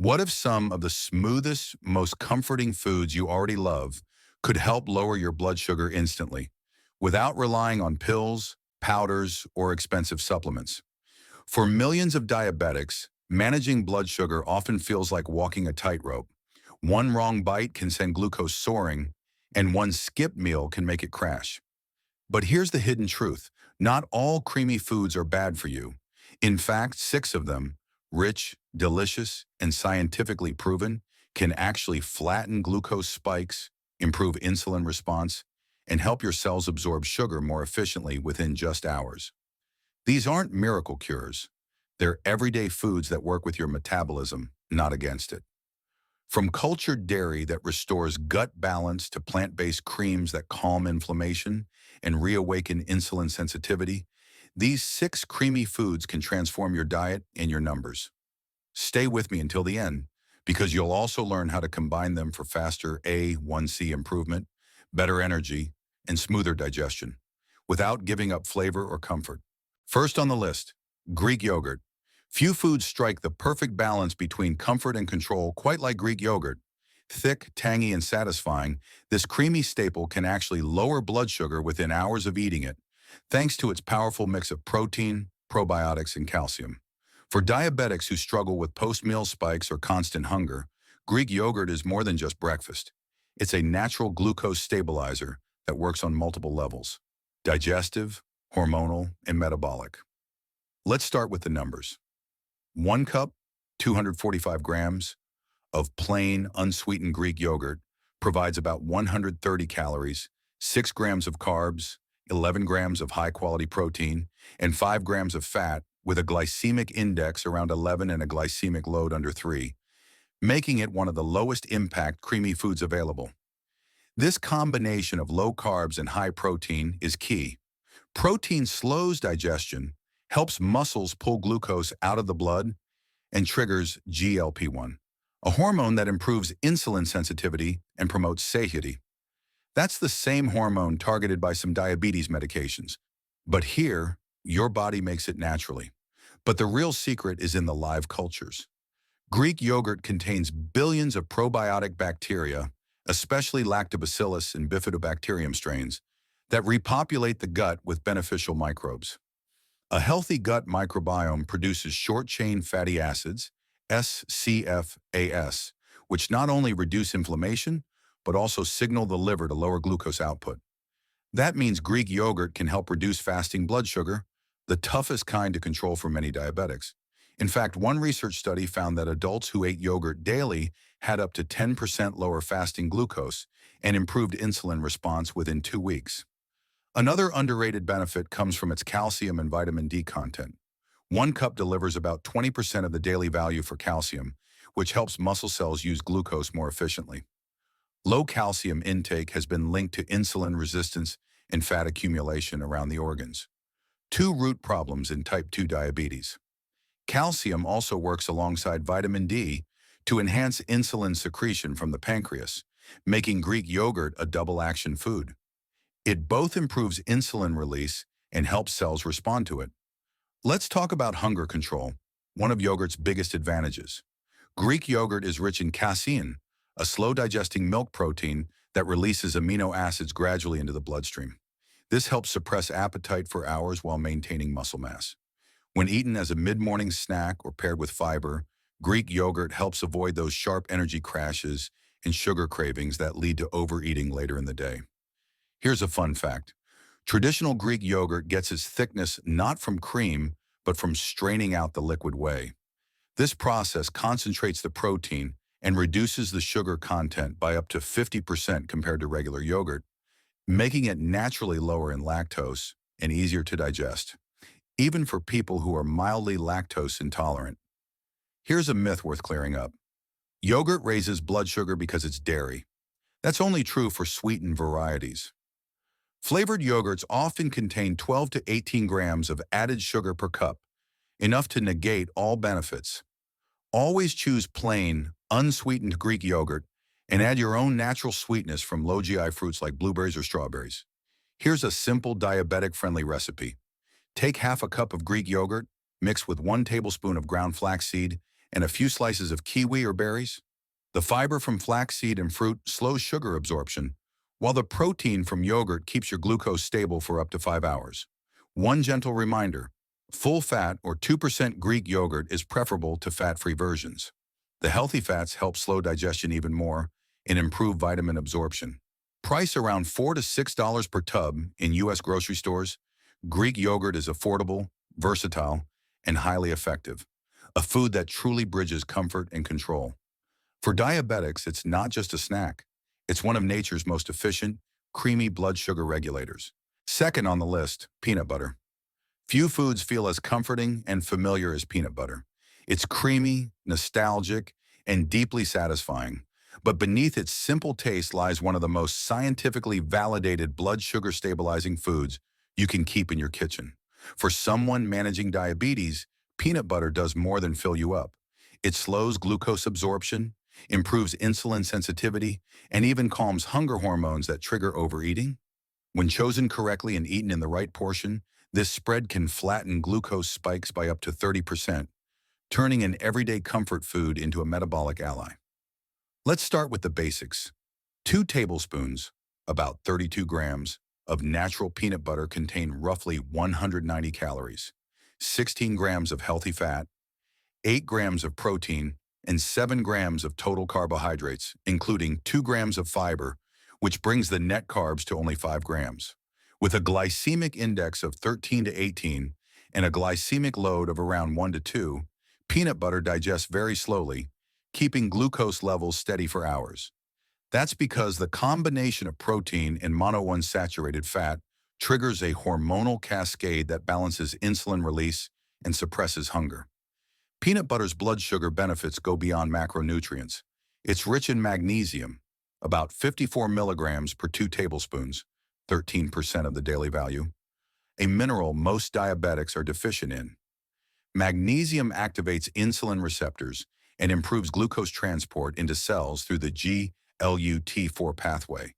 What if some of the smoothest, most comforting foods you already love could help lower your blood sugar instantly without relying on pills, powders, or expensive supplements? For millions of diabetics, managing blood sugar often feels like walking a tightrope. One wrong bite can send glucose soaring, and one skipped meal can make it crash. But here's the hidden truth. Not all creamy foods are bad for you. In fact, six of them, rich, delicious, and scientifically proven, can actually flatten glucose spikes, improve insulin response, and help your cells absorb sugar more efficiently within just hours. These aren't miracle cures. They're everyday foods that work with your metabolism, not against it. From cultured dairy that restores gut balance to plant-based creams that calm inflammation and reawaken insulin sensitivity, these six creamy foods can transform your diet and your numbers. Stay with me until the end, because you'll also learn how to combine them for faster A1C improvement, better energy, and smoother digestion, without giving up flavor or comfort. First on the list, Greek yogurt. Few foods strike the perfect balance between comfort and control quite like Greek yogurt. Thick, tangy, and satisfying, this creamy staple can actually lower blood sugar within hours of eating it, thanks to its powerful mix of protein, probiotics, and calcium. For diabetics who struggle with post-meal spikes or constant hunger, Greek yogurt is more than just breakfast. It's a natural glucose stabilizer that works on multiple levels: digestive, hormonal, and metabolic. Let's start with the numbers. 1 cup, 245 grams, of plain, unsweetened Greek yogurt provides about 130 calories, 6 grams of carbs, 11 grams of high-quality protein, and 5 grams of fat, with a glycemic index around 11 and a glycemic load under 3, making it one of the lowest impact creamy foods available. This combination of low carbs and high protein is key. Protein slows digestion, helps muscles pull glucose out of the blood, and triggers GLP-1, a hormone that improves insulin sensitivity and promotes satiety. That's the same hormone targeted by some diabetes medications. But here, your body makes it naturally. But the real secret is in the live cultures. Greek yogurt contains billions of probiotic bacteria, especially lactobacillus and bifidobacterium strains, that repopulate the gut with beneficial microbes. A healthy gut microbiome produces short-chain fatty acids, SCFAS, which not only reduce inflammation, but also signal the liver to lower glucose output. That means Greek yogurt can help reduce fasting blood sugar, the toughest kind to control for many diabetics. In fact, one research study found that adults who ate yogurt daily had up to 10% lower fasting glucose and improved insulin response within 2 weeks. Another underrated benefit comes from its calcium and vitamin D content. 1 cup delivers about 20% of the daily value for calcium, which helps muscle cells use glucose more efficiently. Low calcium intake has been linked to insulin resistance and fat accumulation around the organs, two root problems in type 2 diabetes. Calcium also works alongside vitamin D to enhance insulin secretion from the pancreas, making Greek yogurt a double-action food. It both improves insulin release and helps cells respond to it. Let's talk about hunger control, one of yogurt's biggest advantages. Greek yogurt is rich in casein, a slow-digesting milk protein that releases amino acids gradually into the bloodstream. This helps suppress appetite for hours while maintaining muscle mass. When eaten as a mid-morning snack or paired with fiber, Greek yogurt helps avoid those sharp energy crashes and sugar cravings that lead to overeating later in the day. Here's a fun fact. Traditional Greek yogurt gets its thickness not from cream, but from straining out the liquid whey. This process concentrates the protein and reduces the sugar content by up to 50% compared to regular yogurt, making it naturally lower in lactose and easier to digest, even for people who are mildly lactose intolerant. Here's a myth worth clearing up. Yogurt raises blood sugar because it's dairy. That's only true for sweetened varieties. Flavored yogurts often contain 12 to 18 grams of added sugar per cup, enough to negate all benefits. Always choose plain, unsweetened Greek yogurt and add your own natural sweetness from low GI fruits like blueberries or strawberries. Here's a simple diabetic-friendly recipe. Take half a cup of Greek yogurt, mix with 1 tablespoon of ground flaxseed, and a few slices of kiwi or berries. The fiber from flaxseed and fruit slows sugar absorption, while the protein from yogurt keeps your glucose stable for up to 5 hours. One gentle reminder, full fat or 2% Greek yogurt is preferable to fat-free versions. The healthy fats help slow digestion even more and improve vitamin absorption. Price around $4 to $6 per tub in U.S. grocery stores, Greek yogurt is affordable, versatile, and highly effective. A food that truly bridges comfort and control. For diabetics, it's not just a snack. It's one of nature's most efficient, creamy blood sugar regulators. Second on the list, peanut butter. Few foods feel as comforting and familiar as peanut butter. It's creamy, nostalgic, and deeply satisfying. But beneath its simple taste lies one of the most scientifically validated blood sugar stabilizing foods you can keep in your kitchen. For someone managing diabetes, peanut butter does more than fill you up. It slows glucose absorption, improves insulin sensitivity, and even calms hunger hormones that trigger overeating. When chosen correctly and eaten in the right portion, this spread can flatten glucose spikes by up to 30%, turning an everyday comfort food into a metabolic ally. Let's start with the basics. 2 tablespoons, about 32 grams, of natural peanut butter contain roughly 190 calories, 16 grams of healthy fat, 8 grams of protein, and 7 grams of total carbohydrates, including 2 grams of fiber, which brings the net carbs to only 5 grams. With a glycemic index of 13 to 18 and a glycemic load of around 1 to 2, peanut butter digests very slowly, keeping glucose levels steady for hours. That's because the combination of protein and monounsaturated fat triggers a hormonal cascade that balances insulin release and suppresses hunger. Peanut butter's blood sugar benefits go beyond macronutrients. It's rich in magnesium, about 54 milligrams per 2 tablespoons, 13% of the daily value, a mineral most diabetics are deficient in. Magnesium activates insulin receptors and improves glucose transport into cells through the GLUT4 pathway,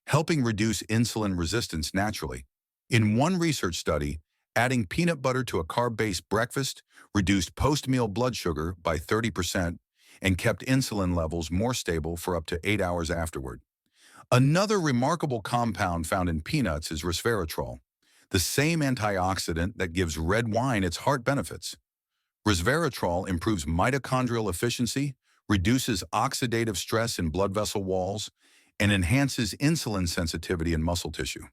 helping reduce insulin resistance naturally. In one research study, adding peanut butter to a carb-based breakfast reduced post-meal blood sugar by 30% and kept insulin levels more stable for up to 8 hours afterward. Another remarkable compound found in peanuts is resveratrol, the same antioxidant that gives red wine its heart benefits. Resveratrol improves mitochondrial efficiency, reduces oxidative stress in blood vessel walls, and enhances insulin sensitivity in muscle tissue.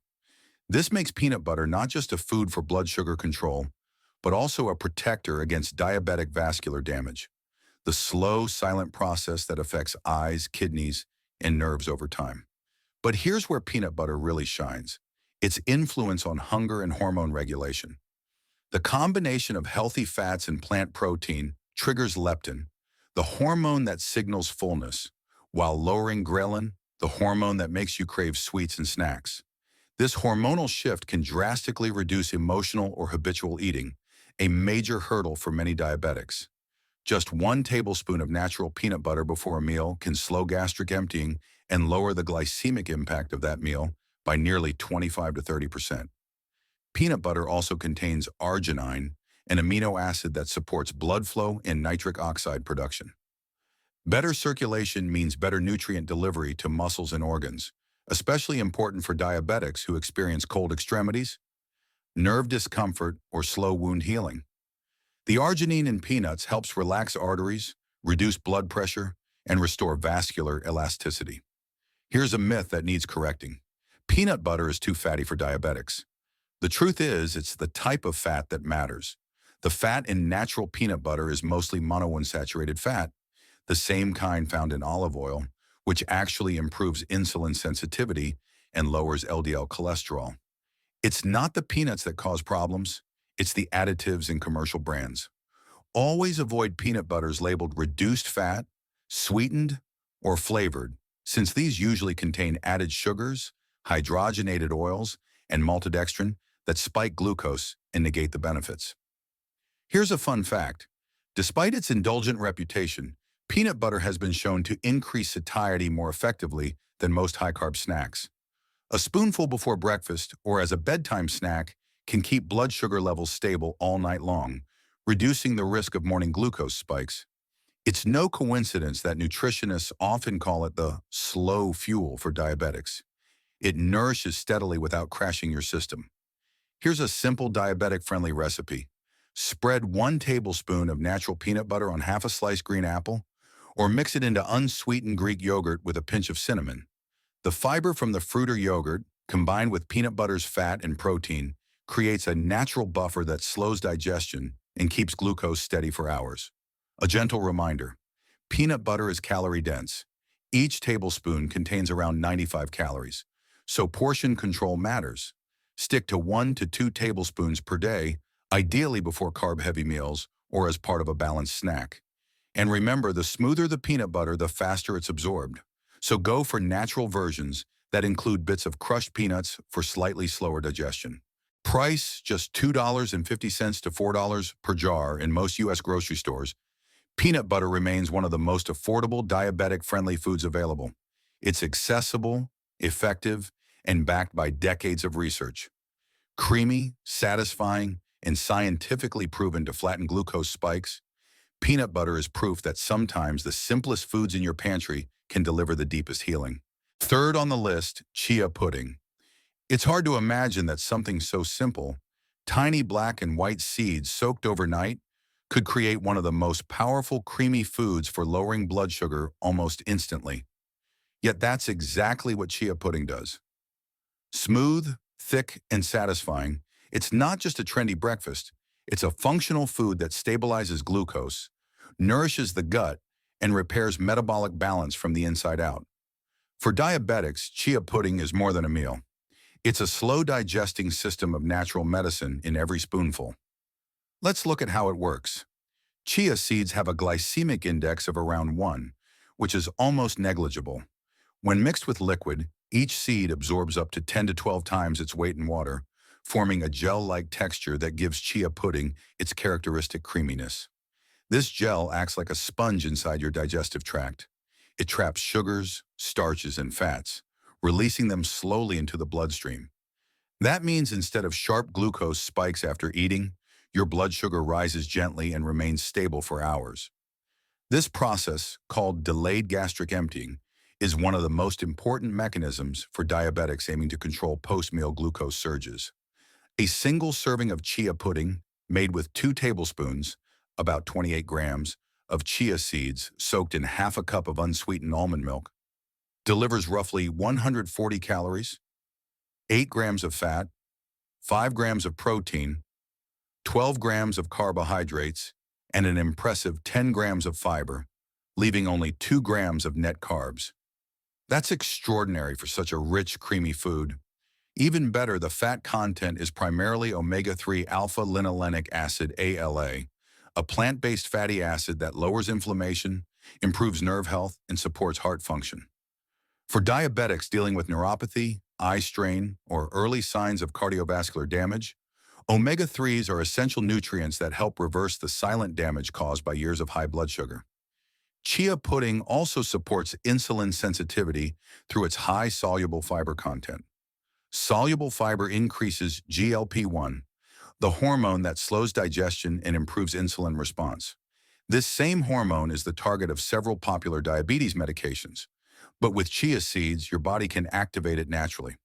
This makes peanut butter not just a food for blood sugar control, but also a protector against diabetic vascular damage, the slow, silent process that affects eyes, kidneys, and nerves over time. But here's where peanut butter really shines: its influence on hunger and hormone regulation. The combination of healthy fats and plant protein triggers leptin, the hormone that signals fullness, while lowering ghrelin, the hormone that makes you crave sweets and snacks. This hormonal shift can drastically reduce emotional or habitual eating, a major hurdle for many diabetics. Just 1 tablespoon of natural peanut butter before a meal can slow gastric emptying and lower the glycemic impact of that meal by nearly 25 to 30%. Peanut butter also contains arginine, an amino acid that supports blood flow and nitric oxide production. Better circulation means better nutrient delivery to muscles and organs, especially important for diabetics who experience cold extremities, nerve discomfort, or slow wound healing. The arginine in peanuts helps relax arteries, reduce blood pressure, and restore vascular elasticity. Here's a myth that needs correcting. Peanut butter is too fatty for diabetics. The truth is, it's the type of fat that matters. The fat in natural peanut butter is mostly monounsaturated fat, the same kind found in olive oil, which actually improves insulin sensitivity and lowers LDL cholesterol. It's not the peanuts that cause problems, it's the additives in commercial brands. Always avoid peanut butters labeled reduced fat, sweetened, or flavored, since these usually contain added sugars, hydrogenated oils, and maltodextrin that spike glucose and negate the benefits. Here's a fun fact. Despite its indulgent reputation, peanut butter has been shown to increase satiety more effectively than most high-carb snacks. A spoonful before breakfast or as a bedtime snack can keep blood sugar levels stable all night long, reducing the risk of morning glucose spikes. It's no coincidence that nutritionists often call it the slow fuel for diabetics. It nourishes steadily without crashing your system. Here's a simple diabetic-friendly recipe. Spread 1 tablespoon of natural peanut butter on half a sliced green apple, or mix it into unsweetened Greek yogurt with a pinch of cinnamon. The fiber from the fruit or yogurt, combined with peanut butter's fat and protein, creates a natural buffer that slows digestion and keeps glucose steady for hours. A gentle reminder, peanut butter is calorie-dense. Each tablespoon contains around 95 calories, so portion control matters. Stick to 1 to 2 tablespoons per day, ideally before carb-heavy meals or as part of a balanced snack. And remember, the smoother the peanut butter, the faster it's absorbed. So go for natural versions that include bits of crushed peanuts for slightly slower digestion. Price just $2.50 to $4 per jar in most U.S. grocery stores. Peanut butter remains one of the most affordable diabetic-friendly foods available. It's accessible, effective, and backed by decades of research. Creamy, satisfying, and scientifically proven to flatten glucose spikes, peanut butter is proof that sometimes the simplest foods in your pantry can deliver the deepest healing. Third on the list, chia pudding. It's hard to imagine that something so simple, tiny black and white seeds soaked overnight, could create one of the most powerful creamy foods for lowering blood sugar almost instantly. Yet that's exactly what chia pudding does. Smooth, thick, and satisfying, it's not just a trendy breakfast, it's a functional food that stabilizes glucose, nourishes the gut, and repairs metabolic balance from the inside out. For diabetics, chia pudding is more than a meal. It's a slow-digesting system of natural medicine in every spoonful. Let's look at how it works. Chia seeds have a glycemic index of around 1, which is almost negligible. When mixed with liquid, each seed absorbs up to 10 to 12 times its weight in water, forming a gel-like texture that gives chia pudding its characteristic creaminess. This gel acts like a sponge inside your digestive tract. It traps sugars, starches, and fats, releasing them slowly into the bloodstream. That means instead of sharp glucose spikes after eating, your blood sugar rises gently and remains stable for hours. This process, called delayed gastric emptying, is one of the most important mechanisms for diabetics aiming to control post-meal glucose surges. A single serving of chia pudding, made with 2 tablespoons, about 28 grams, of chia seeds soaked in half a cup of unsweetened almond milk, delivers roughly 140 calories, 8 grams of fat, 5 grams of protein, 12 grams of carbohydrates, and an impressive 10 grams of fiber, leaving only 2 grams of net carbs. That's extraordinary for such a rich, creamy food. Even better, the fat content is primarily omega-3 alpha-linolenic acid ALA, a plant-based fatty acid that lowers inflammation, improves nerve health, and supports heart function. For diabetics dealing with neuropathy, eye strain, or early signs of cardiovascular damage, omega-3s are essential nutrients that help reverse the silent damage caused by years of high blood sugar. Chia pudding also supports insulin sensitivity through its high soluble fiber content. Soluble fiber increases GLP-1, the hormone that slows digestion and improves insulin response. This same hormone is the target of several popular diabetes medications, but with chia seeds, your body can activate it naturally.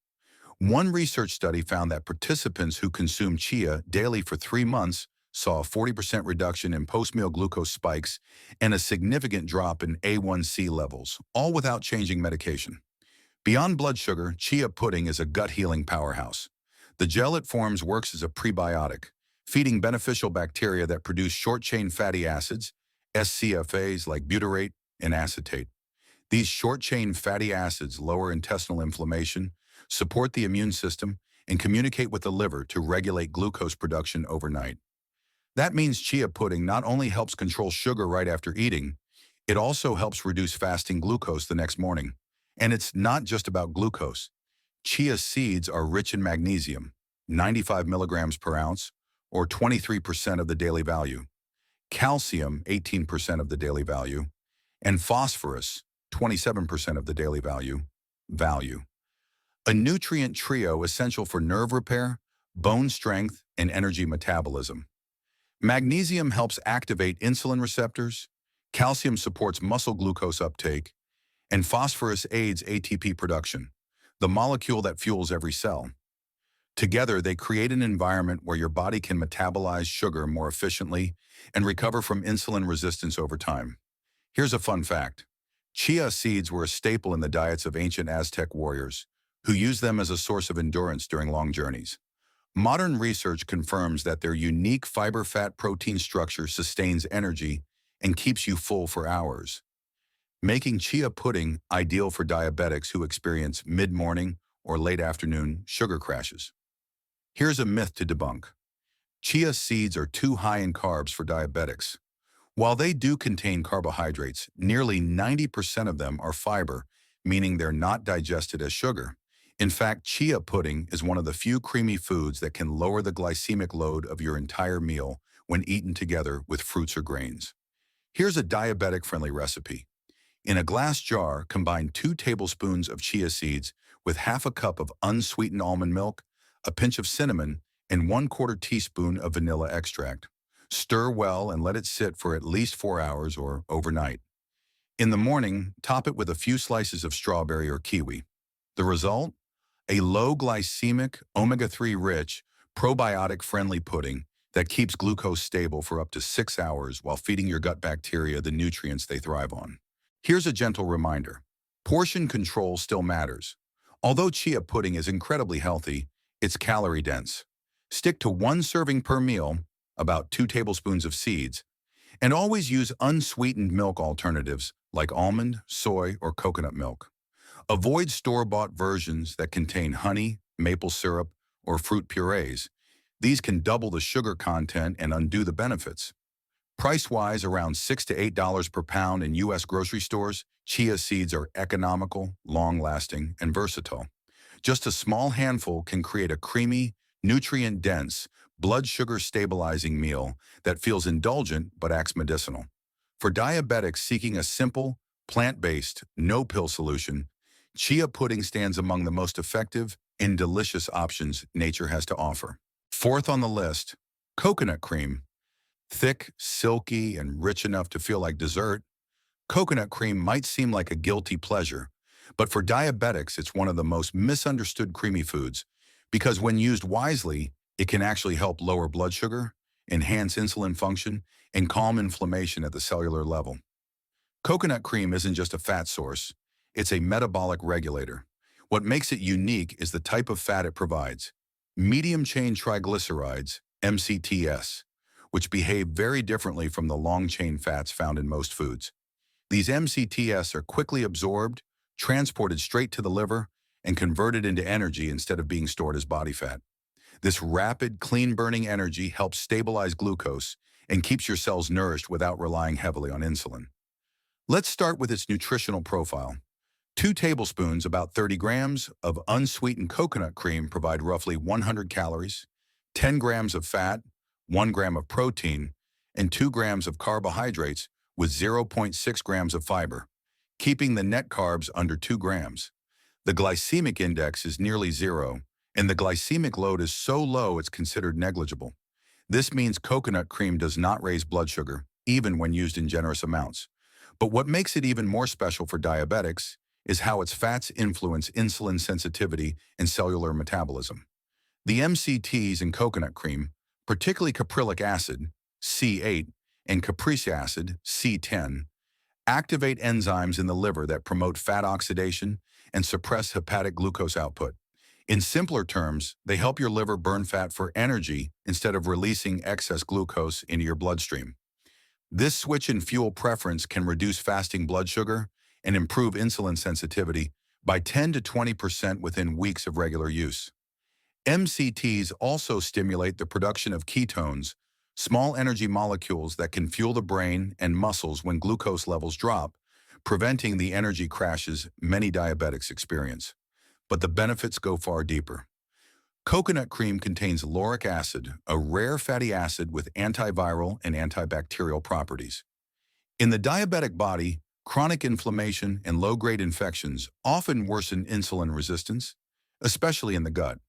One research study found that participants who consumed chia daily for 3 months saw a 40% reduction in post-meal glucose spikes and a significant drop in A1C levels, all without changing medication. Beyond blood sugar, chia pudding is a gut-healing powerhouse. The gel it forms works as a prebiotic, feeding beneficial bacteria that produce short-chain fatty acids, SCFAs like butyrate and acetate. These short-chain fatty acids lower intestinal inflammation, support the immune system, and communicate with the liver to regulate glucose production overnight. That means chia pudding not only helps control sugar right after eating, it also helps reduce fasting glucose the next morning. And it's not just about glucose. Chia seeds are rich in magnesium, 95 milligrams per ounce, or 23% of the daily value, calcium, 18% of the daily value, and phosphorus, 27% of the daily value. A nutrient trio essential for nerve repair, bone strength, and energy metabolism. Magnesium helps activate insulin receptors, Calcium supports muscle glucose uptake, and phosphorus aids ATP production, the molecule that fuels every cell. Together, they create an environment where your body can metabolize sugar more efficiently and recover from insulin resistance over time. Here's a fun fact. Chia seeds were a staple in the diets of ancient Aztec warriors, who used them as a source of endurance during long journeys. Modern research confirms that their unique fiber-fat-protein structure sustains energy and keeps you full for hours, making chia pudding ideal for diabetics who experience mid-morning or late afternoon sugar crashes. Here's a myth to debunk. Chia seeds are too high in carbs for diabetics. While they do contain carbohydrates, nearly 90% of them are fiber, meaning they're not digested as sugar. In fact, chia pudding is one of the few creamy foods that can lower the glycemic load of your entire meal when eaten together with fruits or grains. Here's a diabetic-friendly recipe. In a glass jar, combine 2 tablespoons of chia seeds with half a cup of unsweetened almond milk, a pinch of cinnamon, and 1/4 teaspoon of vanilla extract. Stir well and let it sit for at least 4 hours or overnight. In the morning, top it with a few slices of strawberry or kiwi. The result? A low glycemic, omega-3 rich, probiotic-friendly pudding that keeps glucose stable for up to 6 hours while feeding your gut bacteria the nutrients they thrive on. Here's a gentle reminder. Portion control still matters. Although chia pudding is incredibly healthy, it's calorie dense. Stick to 1 serving per meal, about 2 tablespoons of seeds, and always use unsweetened milk alternatives like almond, soy, or coconut milk. Avoid store-bought versions that contain honey, maple syrup, or fruit purees. These can double the sugar content and undo the benefits. Price-wise, around $6 to $8 per pound in U.S. grocery stores, chia seeds are economical, long-lasting, and versatile. Just a small handful can create a creamy, nutrient-dense, blood sugar stabilizing meal that feels indulgent but acts medicinal. For diabetics seeking a simple, plant-based, no-pill solution, chia pudding stands among the most effective and delicious options nature has to offer. Fourth on the list, coconut cream. Thick, silky, and rich enough to feel like dessert, coconut cream might seem like a guilty pleasure, but for diabetics, it's one of the most misunderstood creamy foods because when used wisely, it can actually help lower blood sugar, enhance insulin function, and calm inflammation at the cellular level. Coconut cream isn't just a fat source, it's a metabolic regulator. What makes it unique is the type of fat it provides. Medium-chain triglycerides, MCTs, which behave very differently from the long-chain fats found in most foods. These MCTs are quickly absorbed, transported straight to the liver, and converted into energy instead of being stored as body fat. This rapid, clean-burning energy helps stabilize glucose and keeps your cells nourished without relying heavily on insulin. Let's start with its nutritional profile. 2 tablespoons, about 30 grams, of unsweetened coconut cream provide roughly 100 calories, 10 grams of fat, 1 gram of protein, and 2 grams of carbohydrates with 0.6 grams of fiber, keeping the net carbs under 2 grams. The glycemic index is nearly 0, and the glycemic load is so low it's considered negligible. This means coconut cream does not raise blood sugar, even when used in generous amounts. But what makes it even more special for diabetics is how its fats influence insulin sensitivity and cellular metabolism. The MCTs in coconut cream, particularly caprylic acid, C8, and capricic acid, C10, activate enzymes in the liver that promote fat oxidation and suppress hepatic glucose output. In simpler terms, they help your liver burn fat for energy instead of releasing excess glucose into your bloodstream. This switch in fuel preference can reduce fasting blood sugar and improve insulin sensitivity by 10 to 20% within weeks of regular use. MCTs also stimulate the production of ketones, small energy molecules that can fuel the brain and muscles when glucose levels drop, preventing the energy crashes many diabetics experience. But the benefits go far deeper. Coconut cream contains lauric acid, a rare fatty acid with antiviral and antibacterial properties. In the diabetic body, chronic inflammation and low-grade infections often worsen insulin resistance, especially in the gut.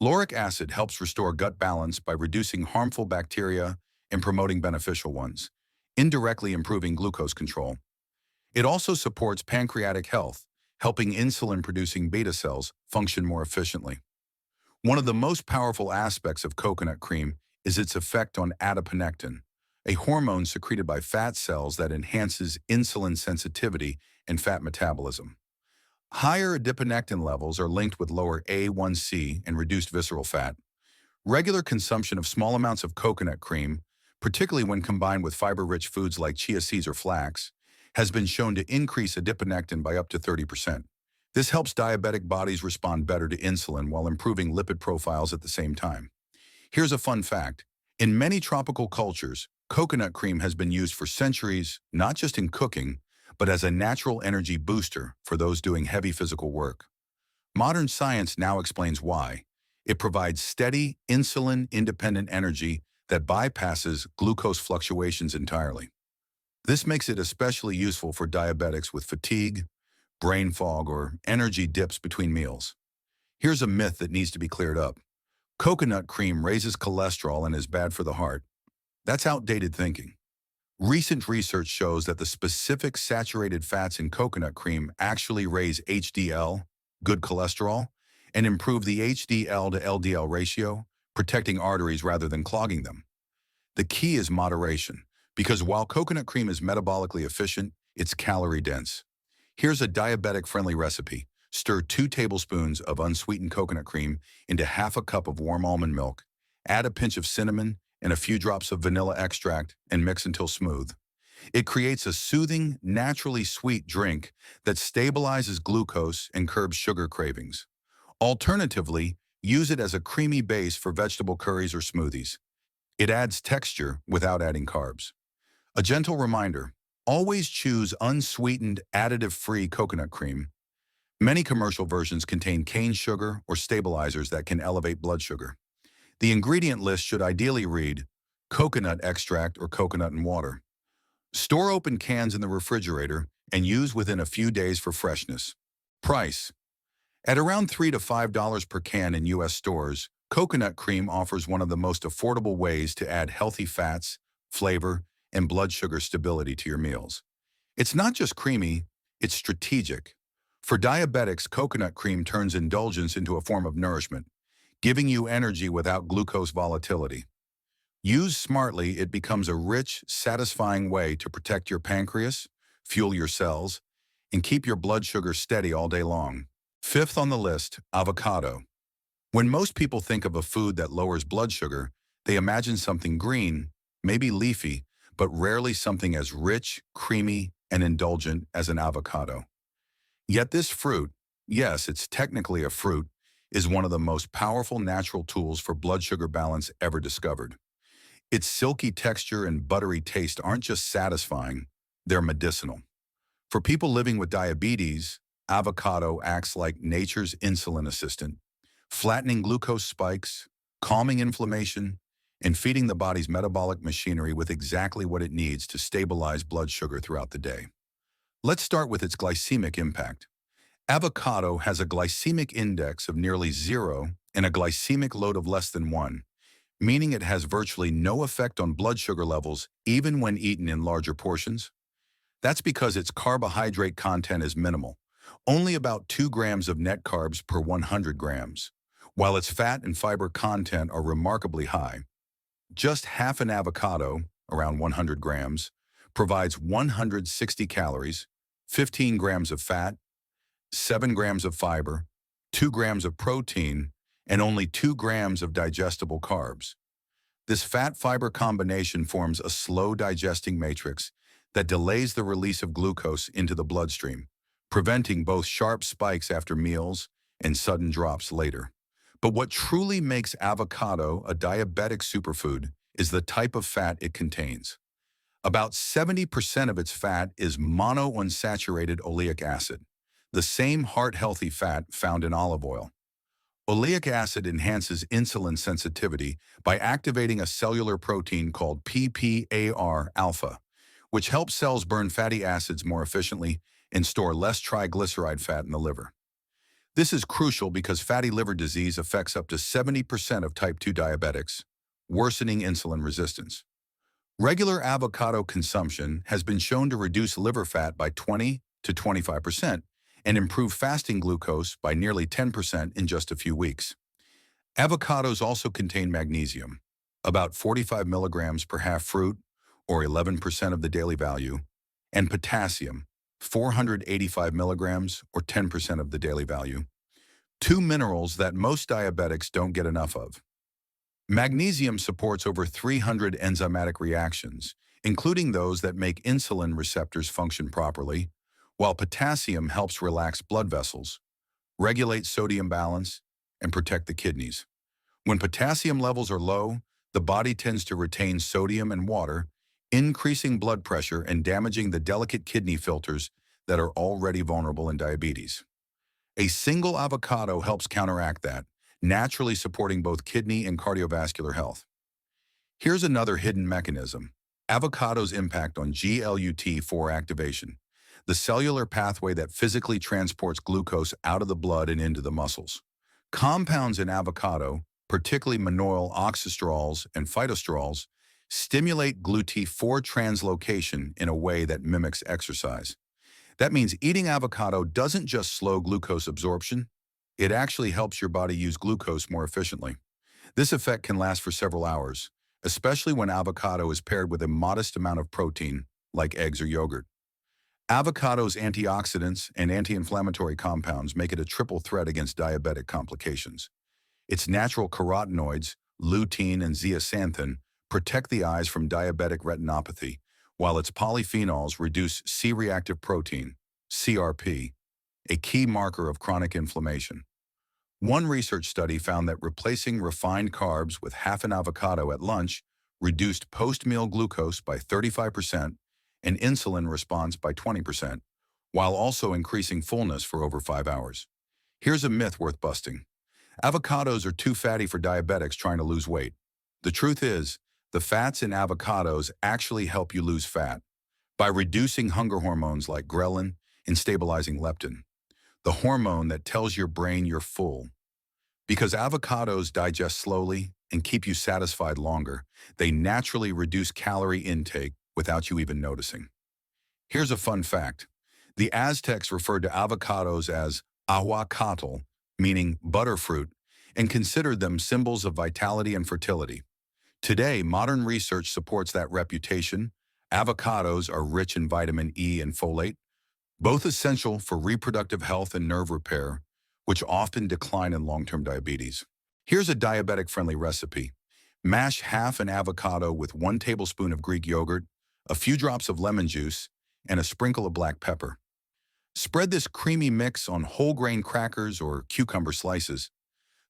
Lauric acid helps restore gut balance by reducing harmful bacteria and promoting beneficial ones. indirectly improving glucose control. It also supports pancreatic health, helping insulin-producing beta cells function more efficiently. One of the most powerful aspects of coconut cream is its effect on adiponectin, a hormone secreted by fat cells that enhances insulin sensitivity and fat metabolism. Higher adiponectin levels are linked with lower A1C and reduced visceral fat. Regular consumption of small amounts of coconut cream, particularly when combined with fiber-rich foods like chia seeds or flax, has been shown to increase adiponectin by up to 30%. This helps diabetic bodies respond better to insulin while improving lipid profiles at the same time. Here's a fun fact. In many tropical cultures, coconut cream has been used for centuries, not just in cooking, but as a natural energy booster for those doing heavy physical work. Modern science now explains why. It provides steady, insulin-independent energy that bypasses glucose fluctuations entirely. This makes it especially useful for diabetics with fatigue, brain fog, or energy dips between meals. Here's a myth that needs to be cleared up. Coconut cream raises cholesterol and is bad for the heart. That's outdated thinking. Recent research shows that the specific saturated fats in coconut cream actually raise HDL, good cholesterol, and improve the HDL to LDL ratio, protecting arteries rather than clogging them. The key is moderation, because while coconut cream is metabolically efficient, it's calorie dense. Here's a diabetic-friendly recipe. Stir 2 tablespoons of unsweetened coconut cream into half a cup of warm almond milk. Add a pinch of cinnamon and a few drops of vanilla extract and mix until smooth. It creates a soothing, naturally sweet drink that stabilizes glucose and curbs sugar cravings. Alternatively, use it as a creamy base for vegetable curries or smoothies. It adds texture without adding carbs. A gentle reminder, always choose unsweetened, additive-free coconut cream. Many commercial versions contain cane sugar or stabilizers that can elevate blood sugar. The ingredient list should ideally read coconut extract or coconut and water. Store open cans in the refrigerator and use within a few days for freshness. Price: at around $3 to $5 per can in U.S. stores, coconut cream offers one of the most affordable ways to add healthy fats, flavor, and blood sugar stability to your meals. It's not just creamy, it's strategic. For diabetics, coconut cream turns indulgence into a form of nourishment, giving you energy without glucose volatility. Used smartly, it becomes a rich, satisfying way to protect your pancreas, fuel your cells, and keep your blood sugar steady all day long. Fifth on the list, avocado. When most people think of a food that lowers blood sugar, they imagine something green, maybe leafy, but rarely something as rich, creamy, and indulgent as an avocado. Yet this fruit, yes, it's technically a fruit, is one of the most powerful natural tools for blood sugar balance ever discovered. Its silky texture and buttery taste aren't just satisfying, they're medicinal. For people living with diabetes, avocado acts like nature's insulin assistant, flattening glucose spikes, calming inflammation, and feeding the body's metabolic machinery with exactly what it needs to stabilize blood sugar throughout the day. Let's start with its glycemic impact. Avocado has a glycemic index of nearly 0 and a glycemic load of less than 1, meaning it has virtually no effect on blood sugar levels even when eaten in larger portions. That's because its carbohydrate content is minimal, only about 2 grams of net carbs per 100 grams, while its fat and fiber content are remarkably high. Just half an avocado, around 100 grams, provides 160 calories, 15 grams of fat, 7 grams of fiber, 2 grams of protein, and only 2 grams of digestible carbs. This fat-fiber combination forms a slow-digesting matrix that delays the release of glucose into the bloodstream, preventing both sharp spikes after meals and sudden drops later. But what truly makes avocado a diabetic superfood is the type of fat it contains. About 70% of its fat is monounsaturated oleic acid, the same heart-healthy fat found in olive oil. Oleic acid enhances insulin sensitivity by activating a cellular protein called PPAR-alpha, which helps cells burn fatty acids more efficiently and store less triglyceride fat in the liver. This is crucial because fatty liver disease affects up to 70% of type 2 diabetics, worsening insulin resistance. Regular avocado consumption has been shown to reduce liver fat by 20 to 25% and improve fasting glucose by nearly 10% in just a few weeks. Avocados also contain magnesium, about 45 milligrams per half fruit, or 11% of the daily value, and potassium, 485 milligrams, or 10% of the daily value, two minerals that most diabetics don't get enough of. Magnesium supports over 300 enzymatic reactions, including those that make insulin receptors function properly, while potassium helps relax blood vessels, regulate sodium balance, and protect the kidneys. When potassium levels are low, the body tends to retain sodium and water, increasing blood pressure and damaging the delicate kidney filters that are already vulnerable in diabetes. A single avocado helps counteract that, naturally supporting both kidney and cardiovascular health. Here's another hidden mechanism: avocado's impact on GLUT4 activation, the cellular pathway that physically transports glucose out of the blood and into the muscles. Compounds in avocado, particularly manoyl oxystrols and phytostrols, stimulate GLUT4 translocation in a way that mimics exercise. That means eating avocado doesn't just slow glucose absorption, it actually helps your body use glucose more efficiently. This effect can last for several hours, especially when avocado is paired with a modest amount of protein, like eggs or yogurt. Avocado's antioxidants and anti-inflammatory compounds make it a triple threat against diabetic complications. Its natural carotenoids, lutein and zeaxanthin, protect the eyes from diabetic retinopathy, while its polyphenols reduce C-reactive protein, CRP, a key marker of chronic inflammation. One research study found that replacing refined carbs with half an avocado at lunch reduced post-meal glucose by 35% and insulin response by 20%, while also increasing fullness for over 5 hours. Here's a myth worth busting. Avocados are too fatty for diabetics trying to lose weight. The truth is, the fats in avocados actually help you lose fat by reducing hunger hormones like ghrelin and stabilizing leptin, the hormone that tells your brain you're full. Because avocados digest slowly and keep you satisfied longer, they naturally reduce calorie intake without you even noticing. Here's a fun fact. The Aztecs referred to avocados as aguacatl, meaning butterfruit, and considered them symbols of vitality and fertility. Today, modern research supports that reputation. Avocados are rich in vitamin E and folate, both essential for reproductive health and nerve repair, which often decline in long-term diabetes. Here's a diabetic-friendly recipe. Mash half an avocado with 1 tablespoon of Greek yogurt, a few drops of lemon juice, and a sprinkle of black pepper. Spread this creamy mix on whole grain crackers or cucumber slices.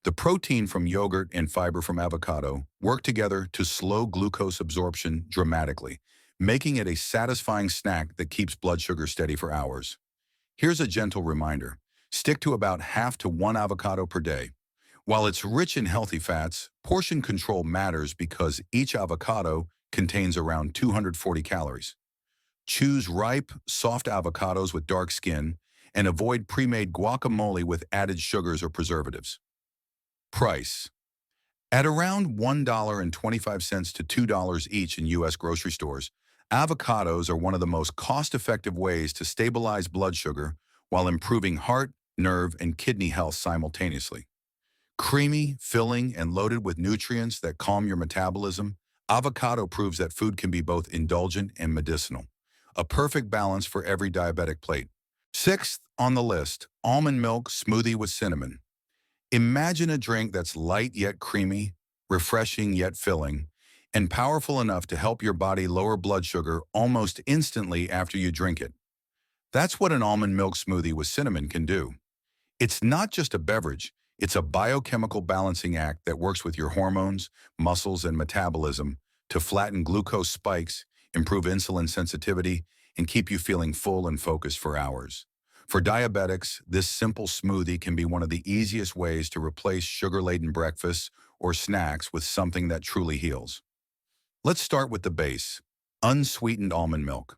The protein from yogurt and fiber from avocado work together to slow glucose absorption dramatically, making it a satisfying snack that keeps blood sugar steady for hours. Here's a gentle reminder. Stick to about half to 1 avocado per day. While it's rich in healthy fats, portion control matters because each avocado contains around 240 calories. Choose ripe, soft avocados with dark skin and avoid pre-made guacamole with added sugars or preservatives. Price. At around $1.25 to $2 each in U.S. grocery stores, avocados are one of the most cost-effective ways to stabilize blood sugar while improving heart, nerve, and kidney health simultaneously. Creamy, filling, and loaded with nutrients that calm your metabolism, avocado proves that food can be both indulgent and medicinal, a perfect balance for every diabetic plate. Sixth on the list, almond milk smoothie with cinnamon. Imagine a drink that's light yet creamy, refreshing yet filling, and powerful enough to help your body lower blood sugar almost instantly after you drink it. That's what an almond milk smoothie with cinnamon can do. It's not just a beverage, it's a biochemical balancing act that works with your hormones, muscles, and metabolism to flatten glucose spikes, improve insulin sensitivity, and keep you feeling full and focused for hours. For diabetics, this simple smoothie can be one of the easiest ways to replace sugar-laden breakfasts or snacks with something that truly heals. Let's start with the base, unsweetened almond milk.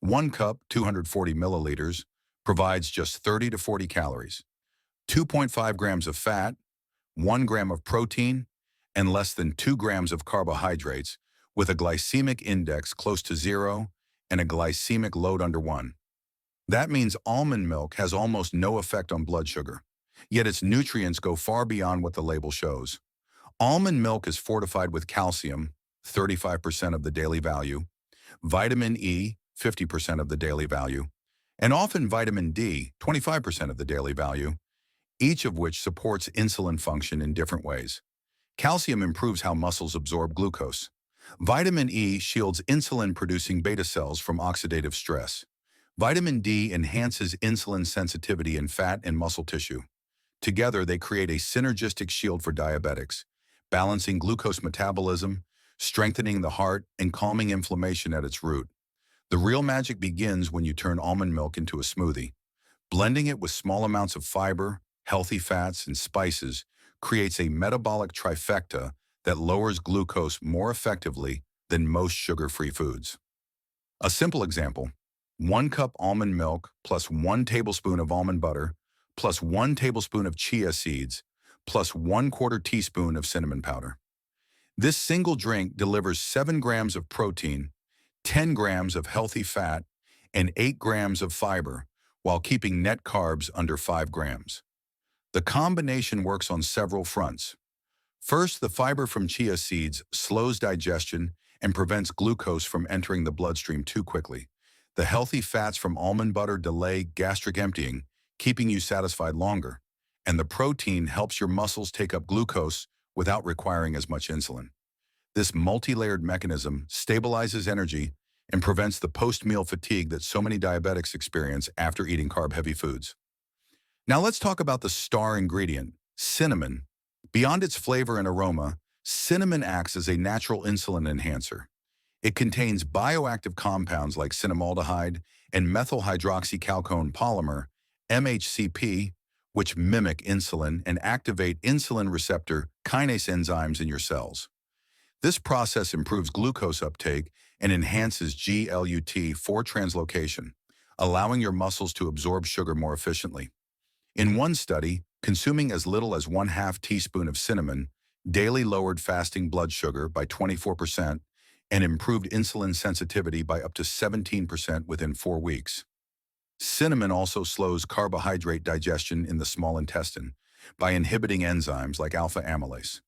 1 cup, 240 milliliters, provides just 30 to 40 calories, 2.5 grams of fat, 1 gram of protein, and less than 2 grams of carbohydrates, with a glycemic index close to 0 and a glycemic load under 1. That means almond milk has almost no effect on blood sugar, yet its nutrients go far beyond what the label shows. Almond milk is fortified with calcium, 35% of the daily value, vitamin E, 50% of the daily value, and often vitamin D, 25% of the daily value, each of which supports insulin function in different ways. Calcium improves how muscles absorb glucose. Vitamin E shields insulin-producing beta cells from oxidative stress. Vitamin D enhances insulin sensitivity in fat and muscle tissue. Together, they create a synergistic shield for diabetics, balancing glucose metabolism, strengthening the heart, and calming inflammation at its root. The real magic begins when you turn almond milk into a smoothie. Blending it with small amounts of fiber, healthy fats, and spices creates a metabolic trifecta that lowers glucose more effectively than most sugar-free foods. A simple example: 1 cup almond milk plus 1 tablespoon of almond butter plus 1 tablespoon of chia seeds plus 1/4 teaspoon of cinnamon powder. This single drink delivers 7 grams of protein, 10 grams of healthy fat, and 8 grams of fiber, while keeping net carbs under 5 grams. The combination works on several fronts. First, the fiber from chia seeds slows digestion and prevents glucose from entering the bloodstream too quickly. The healthy fats from almond butter delay gastric emptying, keeping you satisfied longer. And the protein helps your muscles take up glucose without requiring as much insulin. This multi-layered mechanism stabilizes energy and prevents the post-meal fatigue that so many diabetics experience after eating carb-heavy foods. Now let's talk about the star ingredient, cinnamon. Beyond its flavor and aroma, cinnamon acts as a natural insulin enhancer. It contains bioactive compounds like cinnamaldehyde and methyl hydroxychalcone polymer, MHCP, which mimic insulin and activate insulin receptor kinase enzymes in your cells. This process improves glucose uptake and enhances GLUT4 translocation, allowing your muscles to absorb sugar more efficiently. In one study, consuming as little as 1/2 teaspoon of cinnamon daily lowered fasting blood sugar by 24% and improved insulin sensitivity by up to 17% within 4 weeks. Cinnamon also slows carbohydrate digestion in the small intestine by inhibiting enzymes like alpha amylase,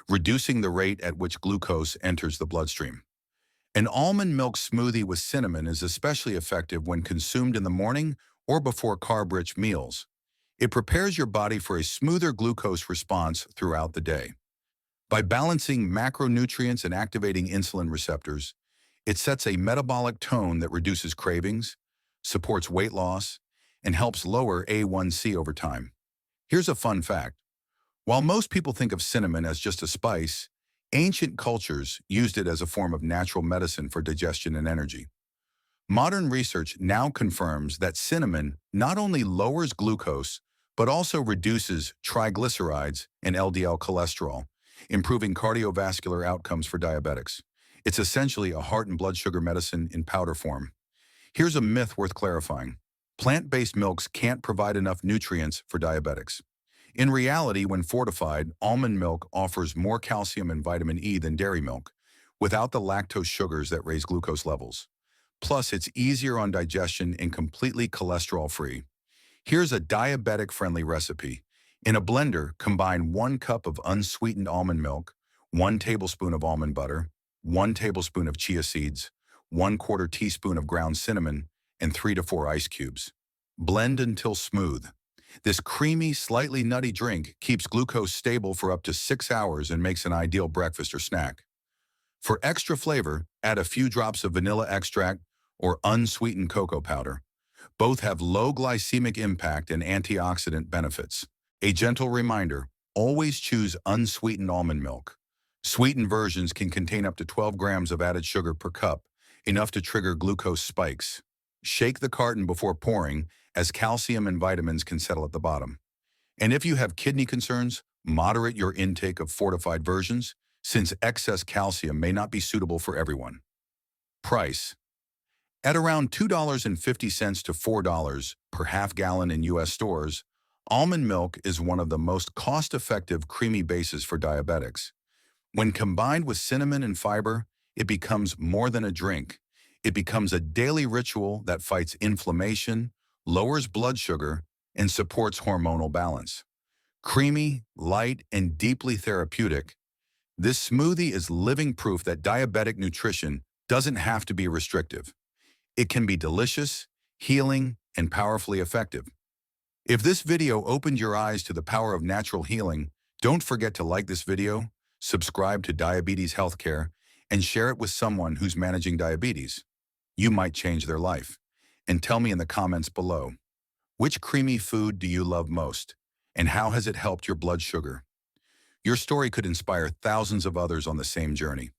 reducing the rate at which glucose enters the bloodstream. An almond milk smoothie with cinnamon is especially effective when consumed in the morning or before carb-rich meals. It prepares your body for a smoother glucose response throughout the day. By balancing macronutrients and activating insulin receptors, it sets a metabolic tone that reduces cravings, supports weight loss, and helps lower A1C over time. Here's a fun fact. While most people think of cinnamon as just a spice, ancient cultures used it as a form of natural medicine for digestion and energy. Modern research now confirms that cinnamon not only lowers glucose, but also reduces triglycerides and LDL cholesterol, improving cardiovascular outcomes for diabetics. It's essentially a heart and blood sugar medicine in powder form. Here's a myth worth clarifying. Plant-based milks can't provide enough nutrients for diabetics. In reality, when fortified, almond milk offers more calcium and vitamin E than dairy milk, without the lactose sugars that raise glucose levels. Plus, it's easier on digestion and completely cholesterol-free. Here's a diabetic-friendly recipe. In a blender, combine 1 cup of unsweetened almond milk, 1 tablespoon of almond butter, 1 tablespoon of chia seeds, 1/4 teaspoon of ground cinnamon, and 3 to 4 ice cubes. Blend until smooth. This creamy, slightly nutty drink keeps glucose stable for up to 6 hours and makes an ideal breakfast or snack. For extra flavor, add a few drops of vanilla extract or unsweetened cocoa powder. Both have low glycemic impact and antioxidant benefits. A gentle reminder, always choose unsweetened almond milk. Sweetened versions can contain up to 12 grams of added sugar per cup, enough to trigger glucose spikes. Shake the carton before pouring, as calcium and vitamins can settle at the bottom. And if you have kidney concerns, moderate your intake of fortified versions, since excess calcium may not be suitable for everyone. Price: at around $2.50 to $4 per half gallon in U.S. stores, almond milk is one of the most cost-effective creamy bases for diabetics. When combined with cinnamon and fiber, it becomes more than a drink. It becomes a daily ritual that fights inflammation, lowers blood sugar, and supports hormonal balance. Creamy, light, and deeply therapeutic, this smoothie is living proof that diabetic nutrition doesn't have to be restrictive. It can be delicious, healing, and powerfully effective. If this video opened your eyes to the power of natural healing, don't forget to like this video, subscribe to Diabetes Healthcare, and share it with someone who's managing diabetes. You might change their life. And tell me in the comments below, which creamy food do you love most? And how has it helped your blood sugar? Your story could inspire thousands of others on the same journey.